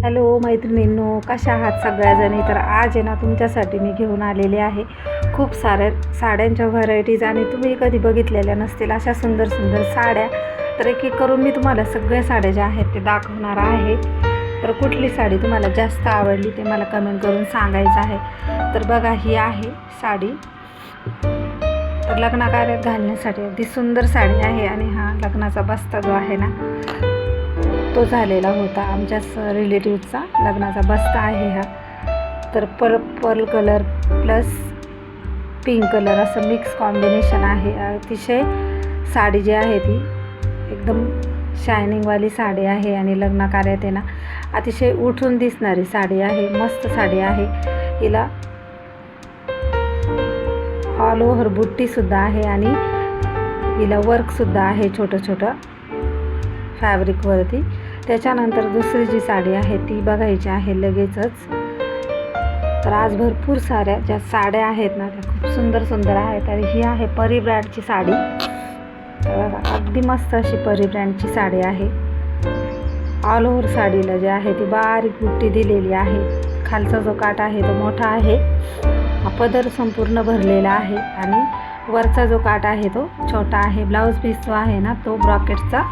Hello मैत्रिणींनो, कशा आहात सगळ्याजणी. तर आज आहे ना तुमच्यासाठी मी घेऊन आलेले आहे खूप साऱ्या साड्यांच्या व्हरायटीज, आणि तुम्ही कधी बघितलेल्या नसतील अशा सुंदर सुंदर साड्या. तर एक एक करून मी तुम्हाला सगळ्या साड्या ज्या आहेत ते दाखवणार आहे. तर कुठली साडी तुम्हाला जास्त आवडली ते मला कमेंट करून सांगायचं आहे. तर बघा, ही आहे साडी. तर लग्नाकार्यात घालण्यासाठी अगदी सुंदर साडी आहे. आणि हा लग्नाचा बस्ता जो आहे ना तो झालेला होता, आमच्याच रिलेटिव्हचा लग्नाचा बस्ता आहे हा. तर purple colour plus pink colour असं मिक्स कॉम्बिनेशन आहे. अतिशय साडी जी आहे ती एकदम शायनिंगवाली साडी आहे आणि लग्नाकार्यात आहे ना अतिशय उठून दिसणारी साडी आहे. मस्त साडी आहे. हिला ऑल ओव्हर बुट्टीसुद्धा आहे आणि हिला वर्कसुद्धा आहे छोटं छोटं फॅब्रिकवरती. त्याच्यानंतर दुसरी जी साडी आहे ती बघायची आहे लगेचच. तर आज भरपूर साऱ्या ज्या साड्या आहेत ना त्या खूप सुंदर सुंदर आहेत. तर ही आहे परी ब्रँडची साडी. तर अगदी मस्त अशी परी ब्रँडची साडी आहे. ऑल ओव्हर साडीला जे आहे ती बारीक बुट्टी दिलेली आहे. खालचा जो काठ आहे तो मोठा आहे, पदर संपूर्ण भरलेला आहे आणि वरचा जो काठ आहे तो छोटा आहे. ब्लाऊज पीस जो आहे ना तो ब्रॉकेटचा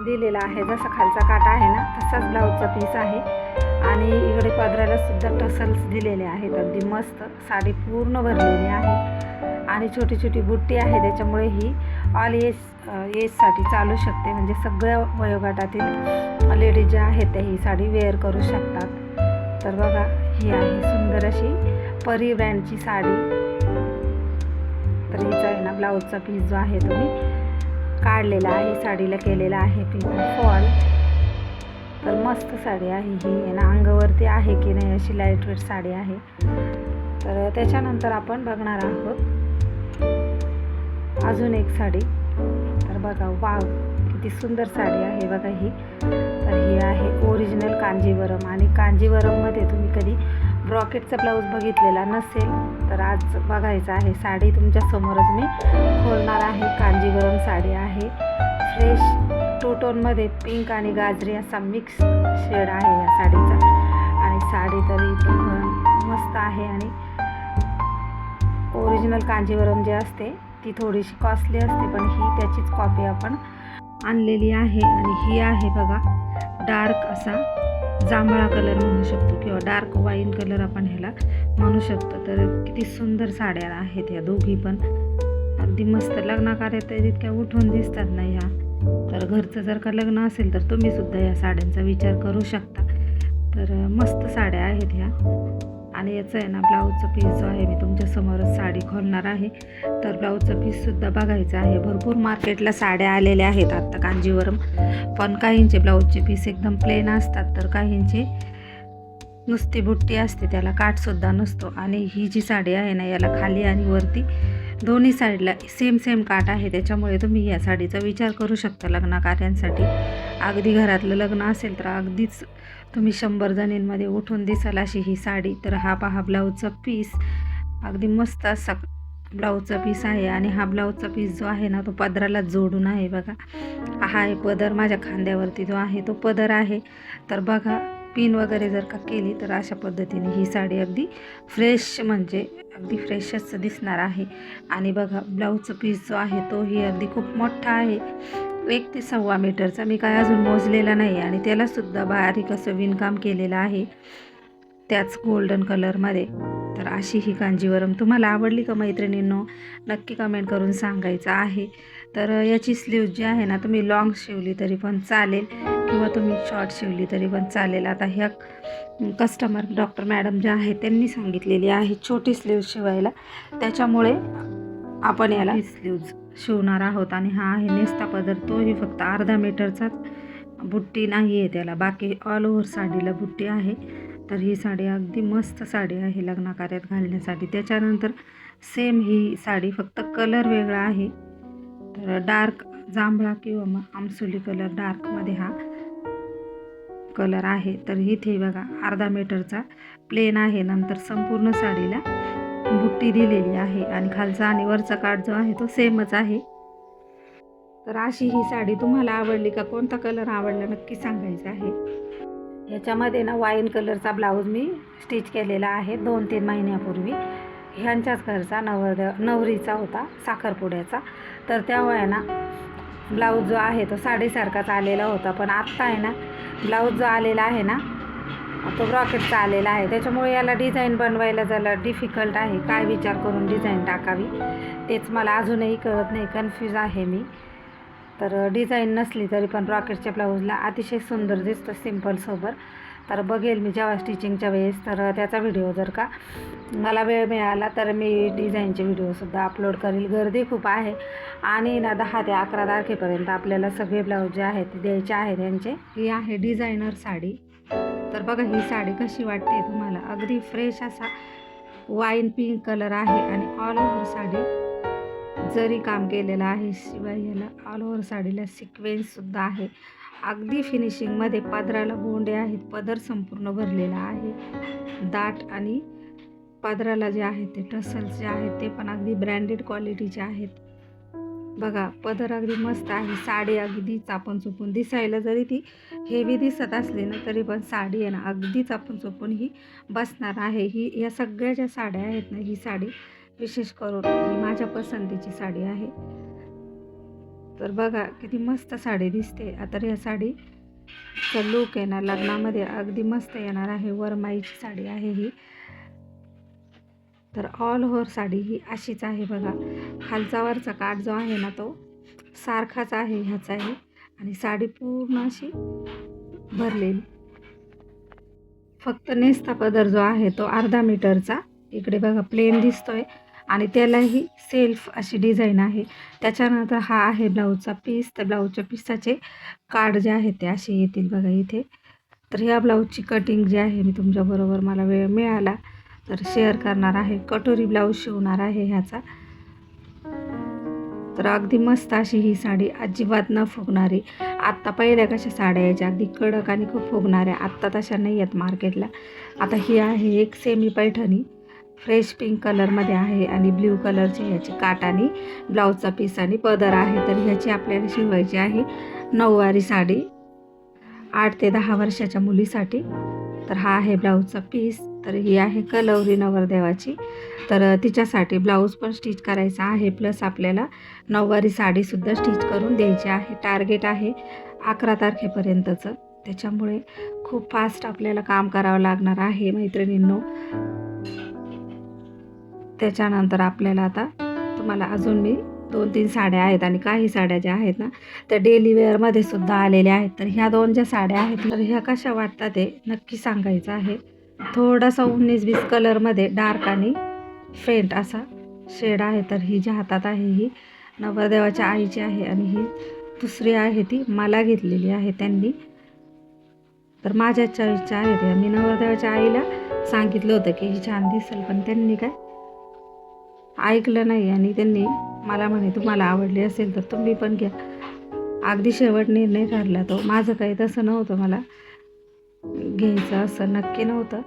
दिलेला आहे. जसा खालचा काटा आहे ना तसाच ब्लाऊजचा पीस आहे. आणि इकडे पदराला सुद्धा टसल्स दिलेले आहेत. अगदी मस्त साडी पूर्ण भरलेली आहे आणि छोटी छोटी बुट्टी आहे. त्याच्यामुळे ही ऑल एजसाठी चालू शकते. म्हणजे सगळ्या वयोगटातील लेडीज ज्या आहेत त्या ही साडी वेअर करू शकतात. तर बघा, ही आहे सुंदर अशी परी ब्रँडची साडी. तर हिचा आहे ना ब्लाऊजचा पीस जो आहे तो मी काढलेला आहे, साडीला केलेला आहे पिन फॉल. तर मस्त साडी आहे ही. आहे ना अंगावरती आहे की नाही अशी लाईटवेट साडी आहे. तर त्याच्यानंतर आपण बघणार आहोत अजून एक साडी. तर बघा, वाव किती सुंदर साडी आहे बघा ही. तर ही आहे ओरिजिनल कांजीवरम. आणि कांजीवरममध्ये तुम्ही कधी ब्रॉकेटचा ब्लाऊज बघितलेला नसेल तर आज बघायचं आहे. साडी तुमच्या समोरच मी खोलणार आहे. कांजीवरम साडी आहे. फ्रेश टू टोनमध्ये पिंक आणि गाजरी असा मिक्स शेड आहे या साडीचा. आणि साडी तरी मस्त आहे. आणि ओरिजिनल कांजीवरम जे असते ती थोडीशी कॉस्टली असते, पण ही त्याचीच कॉपी आपण आणलेली आहे. आणि ही आहे बघा डार्क असा जांभळा कलर म्हणू शकतो किंवा डार्क वाईन कलर आपण ह्याला म्हणू शकतो. तर किती सुंदर साड्या आहेत ह्या दोघी पण. अगदी मस्त लग्नाकार्यात इतक्या उठून दिसतात ना ह्या. तर घरचं जर का लग्न असेल तर तुम्ही सुद्धा या साड्यांचा विचार करू शकता. तर मस्त साड्या आहेत ह्या. आणि याचं आहे ना ब्लाऊजचा पीस जो आहे मी तुमच्यासमोरच साडी खोलणार आहे. तर ब्लाऊजचा पीससुद्धा बघायचा आहे. भरपूर मार्केटला साड्या आलेल्या आहेत आत्ता कांजीवरम, पण काहींचे ब्लाऊजचे पीस एकदम प्लेन असतात तर काहींचे नुसती बुट्टी असते, त्याला काठसुद्धा नसतो. आणि ही जी साडी आहे ना याला खाली आणि वरती दोन्ही साईडला सेम काठ आहे. त्याच्यामुळे तुम्ही या साडीचा विचार करू शकता लग्नाकार्यांसाठी. अगदी घरातलं लग्न असेल तर अगदीच तुम्ही 100 जणींमध्ये उठून दिसाल अशी ही साडी. तर हा पहा ब्लाऊजचा पीस, अगदी मस्त असा ब्लाऊजचा पीस आहे. आणि हा ब्लाऊजचा पीस जो आहे ना तो पदराला जोडून आहे बघा. हा आहे पदर, माझ्या खांद्यावरती जो आहे तो पदर आहे. तर बघा, पिन वगैरे जर का केली तर अशा पद्धतीने ही साडी अगदी फ्रेश, म्हणजे अगदी फ्रेशच दिसणार आहे. आणि बघा ब्लाऊजचा पीस जो आहे तोही अगदी खूप मोठा आहे, 1 ते 1.25 मीटरचा. मी काय अजून मोजलेला नाही. आणि त्यालासुद्धा बारीक असं विणकाम केलेलं आहे त्याच गोल्डन कलरमध्ये. तर अशी ही कांजीवरम तुम्हाला आवडली का मैत्रिणींनो? नक्की कमेंट करून सांगायचं आहे. तर याची स्लीव्ज जी आहे ना तुम्ही लॉंग शिवली तरी पण चालेल किंवा तुम्ही शॉर्ट शिवली तरी पण चालेल. आता ह्या कस्टमर डॉक्टर मॅडम ज्या आहेत त्यांनी सांगितलेली आहे छोटी स्लीव्ज शिवायला, त्याच्यामुळे आपण याला स्लीव्ज शिवणार आहोत. आणि हा आहे नेसता पदर, तोही फक्त अर्धा मीटरचाच, बुट्टी नाही आहे त्याला, बाकी ऑल ओव्हर साडीला बुट्टी आहे. तर ही साडी अगदी मस्त साडी आहे लग्नाकार्यात घालण्यासाठी. त्याच्यानंतर सेम ही साडी, फक्त कलर वेगळा आहे. तर डार्क जांभळा किंवा मग आमसुली कलर डार्कमध्ये हा कलर आहे. तर इथे बघा अर्धा मीटरचा प्लेन आहे. नंतर संपूर्ण साडीला बुट्टी दिलेली आहे आणि खालचा आणि वरचा काठ जो आहे तो सेमच आहे. तर अशी ही साडी तुम्हाला आवडली का? कोणता कलर आवडला नक्की सांगायचं आहे. ह्याच्यामध्ये ना वाईन कलरचा ब्लाऊज मी स्टिच केलेला आहे 2-3 महिन्यापूर्वी. ह्यांच्याच घरचा नवरीचा होता साखरपुड्याचा. तर तेव्हा आहे ना ब्लाऊज जो आहे तो साडीसारखाच आलेला होता, पण आत्ता आहे ना ब्लाऊज जो आलेला आहे ना तो ब्रॉकेटचा आलेला आहे. त्याच्यामुळे याला डिझाईन बनवायला जरा डिफिकल्ट आहे. काय विचार करून डिझाईन टाकावी तेच मला अजूनही कळत नाही, कन्फ्यूज आहे मी. तर डिझाईन नसली तरी पण ब्रॉकेटच्या ब्लाऊजला अतिशय सुंदर दिसतं सिम्पलसोबत. तर बघेल मी जेव्हा स्टिचिंगच्या वेळेस, तर त्याचा व्हिडिओ जर का मला वेळ मिळाला तर मी डिझाईनचे व्हिडिओसुद्धा अपलोड करेल. गर्दी खूप आहे आणि ना 10 ते 11 तारखेपर्यंत आपल्याला सगळे ब्लाऊज जे आहेत ते द्यायचे आहेत यांचे. ही आहे डिझायनर साडी. तर बघा ही साडी कशी वाटते तुम्हाला. अगदी फ्रेश असा वाईन पिंक कलर आहे आणि ऑल ओव्हर साडी जरी काम केलेलं आहे. शिवाय याला ऑल ओव्हर साडीला सिक्वेन्ससुद्धा आहे. अगदी फिनिशिंगमध्ये पदराला गोंडे आहेत. पदर संपूर्ण भरलेला आहे दाट आणि पदराला जे आहेत ते टसल्स जे आहेत ते पण अगदी ब्रँडेड क्वालिटीचे आहेत. बघा पदर अगदी मस्त आहे. साडी अगदी चापून चुपून दिसायला जरी ती हेवी दिसत असली ना तरी पण साडी आहे ना अगदी चापून चुपून ही बसणार आहे. ही या सगळ्या ज्या साड्या आहेत ना, ही साडी विशेष करून ही माझ्या पसंतीची साडी आहे. तर बघा किती मस्त साडी दिसते. आता या साडीचा लूक आहे ना लग्नामध्ये अगदी मस्त येणार आहे. वरमाईची साडी आहे ही. तर ऑल ओव्हर साडी ही अशीच आहे बघा. खालचा वरचा काठ जो आहे ना तो सारखाच आहे ह्याचाही आणि साडी पूर्ण अशी भरलेली. फक्त नेसता पदर जो आहे तो अर्धा मीटरचा इकडे बघा प्लेन दिसतोय आणि त्यालाही सेल्फ अशी डिझाईन आहे. त्याच्यानंतर हा आहे ब्लाऊजचा पीस. तर ब्लाऊजच्या पीसाचे काठ जे आहेत ते असे येतील बघा इथे. तर ह्या ब्लाऊजची कटिंग जी आहे मी तुमच्याबरोबर मला वेळ मिळाला तर शेअर करणार आहे. कटोरी ब्लाऊज शिवणार आहे ह्याचा. तर अगदी मस्त अशी ही साडी अजिबात न फुगणारी. आत्ता पहिल्या कशा साड्या यायच्या अगदी कडक आणि खूप फुगणाऱ्या, आत्ता तशा नाही आहेत मार्केटला. आता ही आहे एक सेमी पैठणी फ्रेश पिंक कलरमध्ये आहे आणि ब्ल्यू कलरची ह्याची काठ आणि ब्लाऊजचा पीस आणि पदर आहे. तर ह्याची आपल्याला शिवायची आहे नऊवारी साडी 8 ते 10 वर्षाच्या मुलीसाठी. तर हा आहे ब्लाऊजचा पीस. तर ही आहे कलवरी नवरदेवाची. तर तिच्यासाठी ब्लाऊज पण स्टिच करायचा आहे प्लस आपल्याला नऊवारी साडीसुद्धा स्टिच करून द्यायची आहे. टार्गेट आहे 11 तारखेपर्यंतचं. त्याच्यामुळे खूप फास्ट आपल्याला काम करावं लागणार आहे मैत्रिणींनो. त्याच्यानंतर आपल्याला आता तुम्हाला अजून मी 2-3 साड्या आहेत आणि काही साड्या ज्या आहेत ना त्या डेली वेअरमध्ये सुद्धा आलेल्या आहेत. तर ह्या 2 ज्या साड्या आहेत तर ह्या कशा वाटतात ते नक्की सांगायचं आहे. थोडासा 19-20 कलरमध्ये डार्क आणि फेंट असा शेड आहे. तर ही जी हातात आहे ही नवरदेवाच्या आईची आहे आणि ही दुसरी आहे ती मला घेतलेली आहे त्यांनी. तर माझ्या चॉईसच्या आहेत या. मी नवरदेवाच्या आईला सांगितलं होतं की ही छान दिसेल पण त्यांनी काय ऐकलं नाही आणि त्यांनी मला म्हणे तुम्हाला आवडली असेल तर तुम्ही पण घ्या. अगदी शेवट निर्णय ठरला तो. माझं काही तसं नव्हतं, मला घ्यायचं असं नक्की नव्हतं.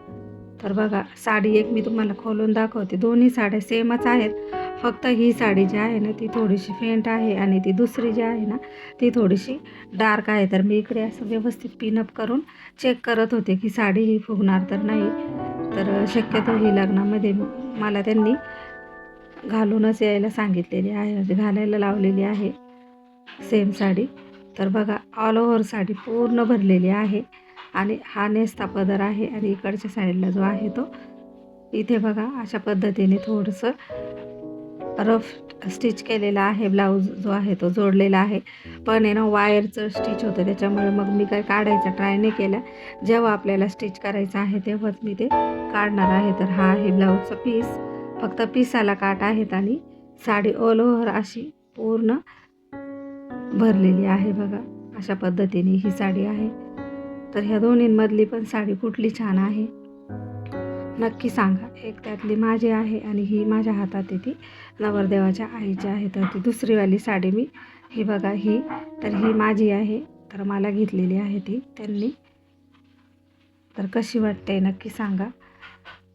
तर बघा साडी एक मी तुम्हाला खोलून दाखवते. दोन्ही साड्या सेमच आहेत. फक्त ही साडी जी आहे ना ती थोडीशी फेंट आहे आणि ती दुसरी जी आहे ना ती थोडीशी डार्क आहे. तर मी इकडे असं व्यवस्थित पिनअप करून चेक करत होते की साडी ही फुगणार तर नाही. तर शक्यतो ही लग्नामध्ये मला त्यांनी घालूनच यायला सांगितलेली आहे, म्हणजे घालायला लावलेली आहे सेम साडी. तर बघा ऑल ओव्हर साडी पूर्ण भरलेली आहे आणि हा नेसता पदर आहे आणि इकडच्या साईडला जो आहे तो इथे बघा अशा पद्धतीने थोडंसं रफ स्टिच केलेला आहे. ब्लाऊज जो आहे तो जोडलेला आहे पण आहे ना वायरचं स्टिच होतं त्याच्यामुळे मग मी काय काढायचा ट्राय नाही केला. जेव्हा आपल्याला स्टिच करायचं आहे तेव्हाच मी ते काढणार आहे. तर हा आहे ब्लाऊजचा पीस. फक्त पिसाला काठ आहेत आणि साडी ऑल ओव्हर अशी पूर्ण भरलेली आहे बघा. अशा पद्धतीने ही साडी आहे. तर ह्या दोन्हींमधली पण साडी कुठली छान आहे नक्की सांगा. एक त्यातली माझी आहे आणि ही माझ्या हातात ती नवरदेवाच्या आईची आहे. तर ती दुसरीवाली साडी मी ही बघा ही तर ही माझी आहे. तर मला घेतलेली आहे ती त्यांनी. तर कशी वाटते नक्की सांगा.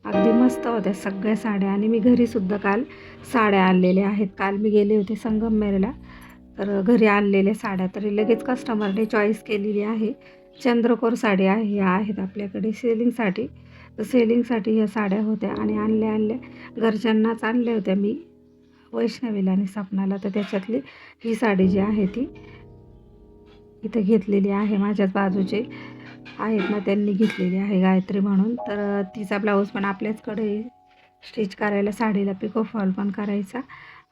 अगदी मस्त होत्या सगळ्या साड्या आणि मी घरीसुद्धा काल साड्या आणलेल्या आहेत. काल मी गेले होते संगमनेरला तर घरी आणलेल्या साड्या तरी लगेच कस्टमरने चॉईस केलेली आहे. चंद्रकोर साडी आहे, ह्या आहेत आपल्याकडे सेलिंगसाठी. तर सेलिंगसाठी ह्या साड्या होत्या आणि आणल्या घरच्यांनाच आणल्या होत्या मी, वैष्णवीला आणि सपनाला. तर त्याच्यातली ही साडी जी आहे ती इथं घेतलेली आहे. माझ्याच बाजूचे आहेत ना, त्यांनी घेतलेली आहे गायत्री म्हणून. तर तिचा ब्लाऊज पण आपल्याचकडे स्टिच करायला, साडीला पिको फॉल पण करायचा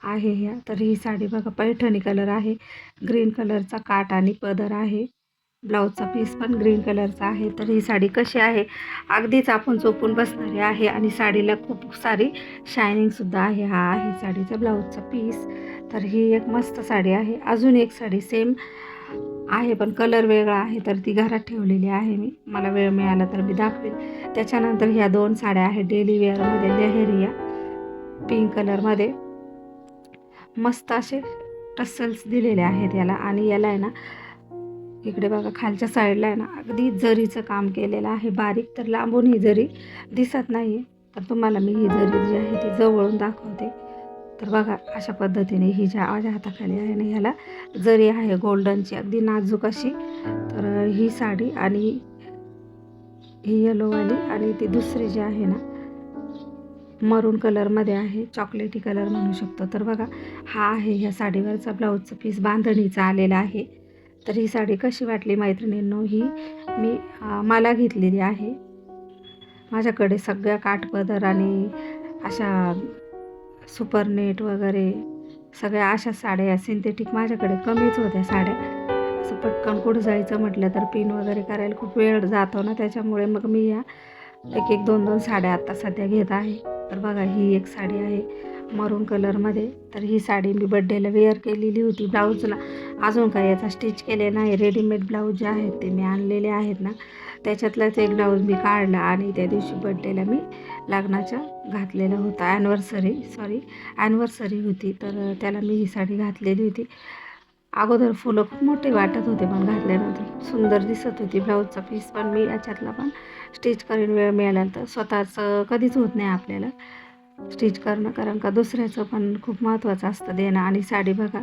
आहे ह्या. तर ही साडी बघा, पैठणी कलर आहे, ग्रीन कलरचा काठ आणि पदर आहे, ब्लाऊजचा पीस पण ग्रीन कलरचा आहे. तर ही साडी कशी आहे, अगदीच आपण चोपून बसणारी आहे आणि साडीला खूप सारी शायनिंगसुद्धा आहे. हा आहे साडीचा ब्लाऊजचा पीस. तर ही एक मस्त साडी आहे. अजून एक साडी सेम आहे पण कलर वेगळा आहे, तर ती घरात ठेवलेली आहे मी, मला वेळ मिळाला तर मी दाखवेल. त्याच्यानंतर ह्या 2 साड्या आहेत डेली वेअरमध्ये, लेहेरिया पिंक कलरमध्ये, मस्त असे टसल्स दिलेले आहेत याला. आणि याला आहे ना, इकडे बघा खालच्या साईडला आहे ना, अगदी जरीचं काम केलेलं आहे, बारीक. तर लांबून ही जरी दिसत नाही आहे, तर तुम्हाला मी ही जरी जी आहे ती जवळून दाखवते. तर बघा अशा पद्धतीने ही ज्या माझ्या हाताखाली आहे ना, ह्याला जरी आहे गोल्डनची, अगदी नाजूक अशी. तर ही साडी आणि ही येलोवाली आणि ती दुसरी जी आहे ना, मरून कलरमध्ये आहे, चॉकलेटी कलर म्हणू शकतो. तर बघा हा आहे ह्या साडीवरचा ब्लाऊजचा पीस, बांधणीचा आलेला आहे. तर ही साडी कशी वाटली मैत्रिणींनो, ही मी मला घेतलेली आहे. माझ्याकडे सगळ्या काठपदर आणि अशा सुपरनेट वगैरे सगळ्या अशा साड्या सिंथेटिक माझ्याकडे कमीच होत्या साड्या. असं पटकन कुठं जायचं म्हटलं तर पिन वगैरे करायला खूप वेळ जातो ना, त्याच्यामुळे मग मी या एक 2 साड्या आत्ता सध्या घेत आहे. तर बघा ही एक साडी आहे मरून कलरमध्ये. तर ही साडी मी बड्डेला वेअर केलेली होती. ब्लाऊजला अजून काही याचा स्टिच केले नाही, रेडीमेड ब्लाऊज जे आहेत ते मी आणलेले आहेत ना, त्याच्यातलाच एक ब्लाऊज मी काढला आणि त्या दिवशी बड्डेला मी लग्नाच्या घातलेलं होतं, ॲनिव्हर्सरी होती. तर त्याला मी ही साडी घातलेली होती. अगोदर फुलं खूप मोठे वाटत होते, पण घातल्यानंतर सुंदर दिसत होती. ब्लाऊजचा पीस पण मी याच्यातला पण स्टिच करीन वेळ मिळाला तर. स्वतःचं कधीच होत नाही आपल्याला स्टिच करणं, कारण का दुसऱ्याचं पण खूप महत्त्वाचं असतं देणं. आणि साडी बघा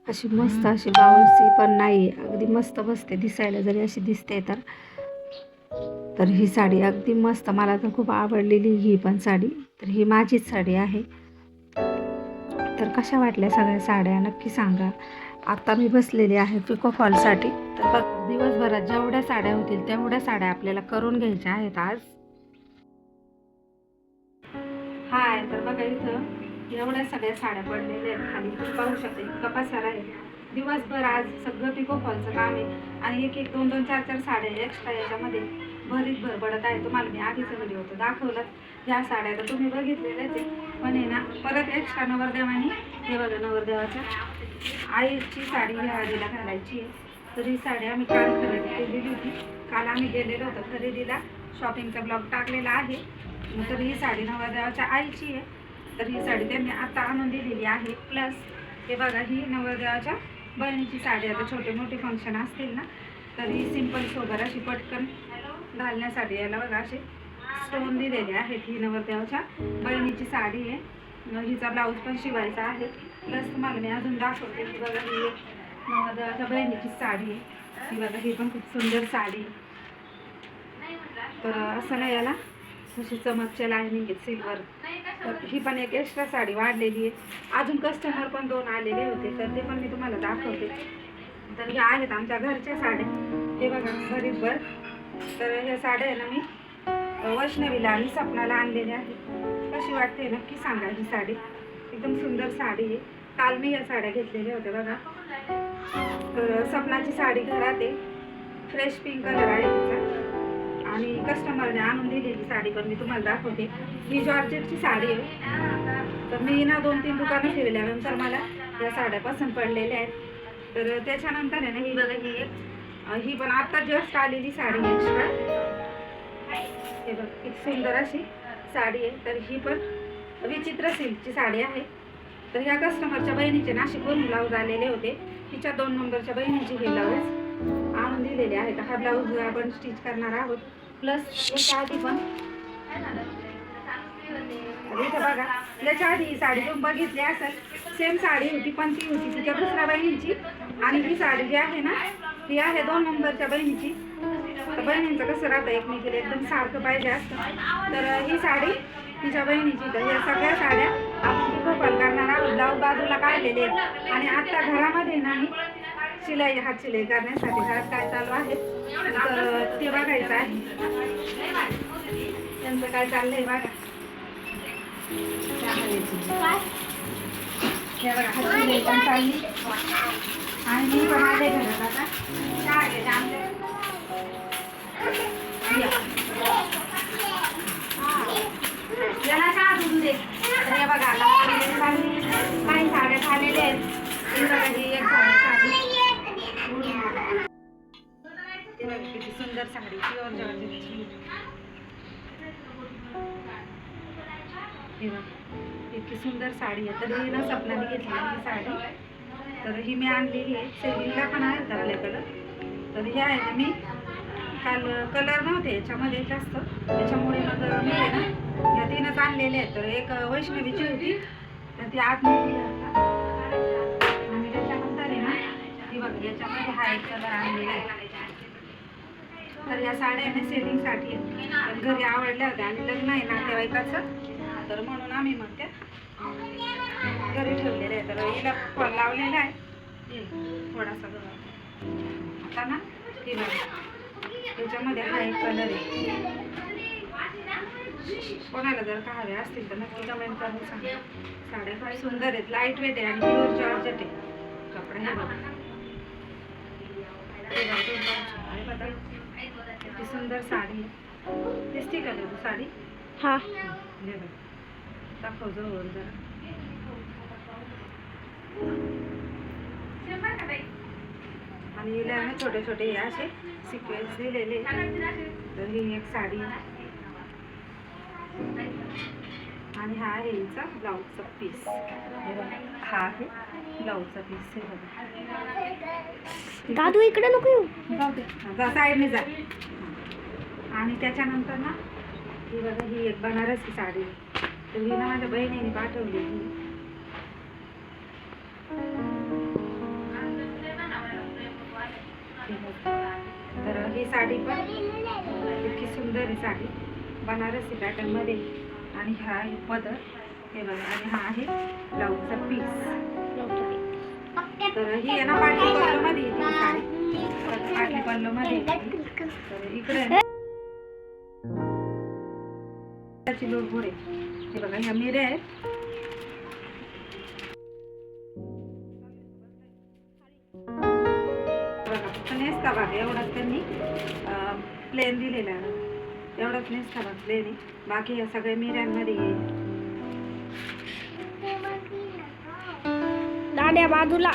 अशी मस्त, अशी बाउन्सी पण नाही, अगदी मस्त बसते दिसायला, जरी अशी दिसते तर. तर ही साडी अगदी मस्त, मला तर खूप आवडलेली ही पण साडी. तर ही माझीच साडी आहे. तर कशा वाटल्या सगळ्या साड्या नक्की सांगा. आता मी बसलेली आहे पिको फॉलसाठी. तर बघ, दिवसभरात जेवढ्या साड्या होतील तेवढ्या साड्या आपल्याला करून घ्यायच्या आहेत आज. हाय, तर बघा इथं एवढ्या सगळ्या साड्या पडलेल्या आहेत खाली, तुम्ही पाहू शकता इतका पसारा आहे. दिवसभर आज सगळं पिको फॉलचं काम आहे आणि 1 2 2 4 4 साड्या एक्स्ट्रा याच्यामध्ये भरीत भरभडत आहे. तुम्हाला मी आधीचा व्हिडिओ होता दाखवलं ह्या साड्या, तर तुम्ही बघितलेल्याच आहे. पण आहे ना, परत एक्स्ट्रा नवरदेवानी, हे बघा नवरदेवाच्या आईची साडी ह्या आधीला घालायची आहे. तर ही साडी आम्ही काल खरेदी केलेली होती. काल आम्ही गेलेलो होतो खरेदीला, शॉपिंगचा ब्लॉग टाकलेला आहे. तर ही साडी नवरदेवाच्या आईची आहे. तर ही साडी त्यांनी आता आणून दिलेली आहे. प्लस हे बघा ही नवरदेवाच्या बहिणीची साडी. आता छोटे मोठे फंक्शन असतील ना, तर ही सिंपल सोबर अशी पटकन घालण्यासाठी याला बघा असे स्टोन दिलेले आहेत. ही नवरदेवाच्या बहिणीची साडी आहे. हिचा ब्लाऊज पण शिवायचा आहे. प्लस तुम्हाला मी अजून दाखवते की बघा ही एक नवरदेवाच्या बहिणीची साडी आहे. ही बघा ही पण खूप सुंदर साडी. तर असं नाही, याला अशी चमकच्या लाईनिंग आहे सिल्वर. तर ही पण एक एक्स्ट्रा साडी वाढलेली आहे. अजून कस्टमर पण 2 आलेले होते, तर ते पण मी तुम्हाला दाखवते. तर ह्या आहेत आमच्या घरच्या साड्या. हे बघा भरीतभर. तर ह्या साड्या आहे ना, मी वैष्णवीला आणि सपनाला आणलेल्या आहेत. कशी वाटते नक्की सांगा. ही साडी एकदम सुंदर साडी आहे. काल मी ह्या साड्या घेतलेल्या होत्या बघा. तर सपनाची साडी घरात आहे, फ्रेश पिंक कलर आहे तिचा. आणि कस्टमरने आणून दिलेली साडी पण मी तुम्हाला दाखवते. ही जॉर्जेटची साडी आहे. तर मी ना 2-3 दुकानं फिरल्यानंतर मला या साड्या पसंत पडलेल्या आहेत. तर त्याच्यानंतर आहे ना, ही बघा ही एक, ही पण आता जस्ट आलेली साडी एक्स्ट्रा. हे बघ किती सुंदर अशी साडी आहे. तर ही पण विचित्र सिल्कची साडी आहे. तर ह्या कस्टमरच्या बहिणीचे नाशिकवरून ब्लाऊज आलेले होते. तिच्या 2 नंबरच्या बहिणीचे हे ब्लाऊज आणून दिलेले आहेत. हा ब्लाऊज आपण स्टिच करणार आहोत. प्लस याच्या आधी पण इथं बघा, याच्या आधी ही साडी तुम्ही बघितली असेल, सेम साडी होती, पण ती होती तिच्या दुसऱ्या बहिणीची. आणि ही साडी जी आहे ना, ही आहे 2 नंबरच्या बहिणीची. तर बहिणींचं कसं राहतं, एकमेकीला एकदम सारखं पाहिजे असतं. तर ही साडी तिच्या बहिणीची. तर या सगळ्या साड्या आपण पिको-फॉल करणार आहोत. ब्लाऊज बाजूला काढलेले आहेत आणि आता घरामध्ये ना मी शिलाई, हात शिलाई करण्यासाठी घरात काय चालू आहे तर ते बघायचं आहे. त्यांचं काय चाललंय बघा. हे बघा हात शिलाई पण चालली आणि मी पण आले घरात आता चहा घेते आमच्या. याला चहा दूध दे. तर हे बघा चालली, काही साड्या झालेल्या आहेत. ही बघा ही एक साडी, ते बघा किती सुंदर साडी, प्युअर जॉर्जेटची. हे बघा इतकी सुंदर साडी आहे. तर ही ना सपनाने घेतलेली ही साडी. तर ही मी आणलेली आहे. सेलिंगला पण आहेत आपल्याकडं. तर हे आहे मी काल कलर नव्हते याच्यामध्ये जास्त, त्याच्यामुळे मग मी आहे ना या 3च आणलेले आहेत. तर एक वैष्णवीची होती तर ती आतमध्ये आणि त्याच्यानंतर आहे ना ती बघ याच्यामध्ये हा एक कलर आणलेला आहे. तर या साड्या आहे सेलिंगसाठी घरी आवडल्या होत्या आणि लग्न आहे नातेवाईकाचं, तर म्हणून आम्ही मग त्या घरी ठेवलेल्या आहे. तर हिला फॉल लावलेला आहे थोडासा आता ना. ती बघा त्याच्यामध्ये हा एक कलर आहे. कोणाला जर का हवे असतील तर नक्की कमेंट करून सांगा. साड्या फार सुंदर आहेत, लाईट वेट आहे आणि प्युअर जॉर्जेट आहे कपडा. हे बघा किती सुंदर साडी दिसते का तू साडी? हा दाखव जवळ जरा. आणि हिला ना छोटे छोटे हे असे सिक्वेन्स दिलेले. तर ही एक साडी आणि हा आहे हिचा ब्लाऊजचा पीस. हा आहे ब्लाऊजचा पीस. हे बघा दादू इकडे नको येऊ, जाऊ दे जा साईडने जा. आणि त्याच्यानंतर ना ही बघा ही एक बनारसी साडी. तर ही ना माझ्या बहिणीने पाठवली. तर ही साडी पण इतकी सुंदर आहे साडी, बनारसी पॅटर्न मध्ये. आणि हा आहे पदर. हे बघा आणि हा आहे ब्लाऊजचा पीस. तर ही आहे ना पाटली पल्लू मध्ये येते साडी, पाटली पल्लू मध्ये. तर इकडे त्याची लोड पुढे. हे बघा ह्या मिऱ्या आहेत. नेसता भाग एवढाच त्यांनी प्लेन दिलेला आहे. एवढाच नेसता भाग प्लेन आहे. बाकी या सगळ्या मिऱ्यांमध्ये दाद्या बाजूला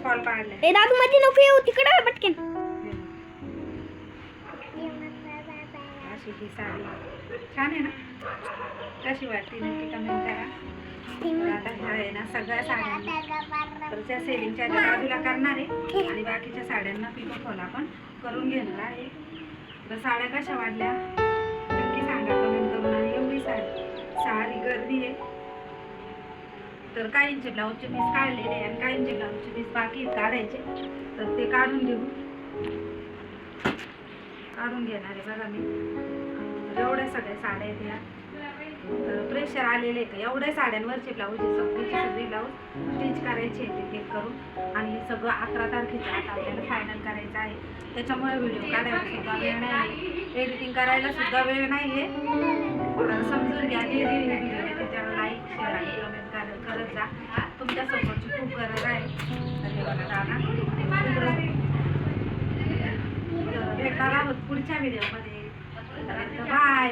फॉल पाडले. ए दादू मध्ये नको येऊ, तिकडे पटकन. अशी ही साडी छान आहे ना, कशी वाटते नक्की कमेंट करा. आता ह्या आहे ना सगळ्या साड्यांना तर त्या सेलिंगच्या बाजूला करणार आहे आणि बाकीच्या साड्यांना पिको-फॉल आपण करून घेणार आहे. तर साड्या कशा वाटल्या नक्की सांगा कमेंट करून. आणि एवढी साडी गर्दी आहे. तर काहींचे ब्लाऊजचे पीस काढलेले आहे आणि काहींचे ब्लाऊजचे पीस बाकी काढायचे. तर ते काढून घेणार आहे बघा मी. एवढ्या सगळ्या साड्या आहेत या. तर प्रेशर आलेले का एवढ्या साड्यांवरचे ब्लाऊज सगळे ब्लाऊज स्टिच करायचे ते चेक करून. आणि हे सगळं 11 तारखेच्या आता आपल्याला फायनल करायचं आहे. त्याच्यामुळे व्हिडिओ काढायला सुद्धा वेळ नाही, एडिटिंग करायला सुद्धा वेळ नाही आहे. समजून घ्या. जे व्हिडिओ त्याच्यावर लाईक शेअर आणि कमेंट करत जा. तुमच्या सपोर्टची खूप गरज आहे. धन्यवाद दादा. भेटणार आहोत पुढच्या व्हिडिओमध्ये. बाय.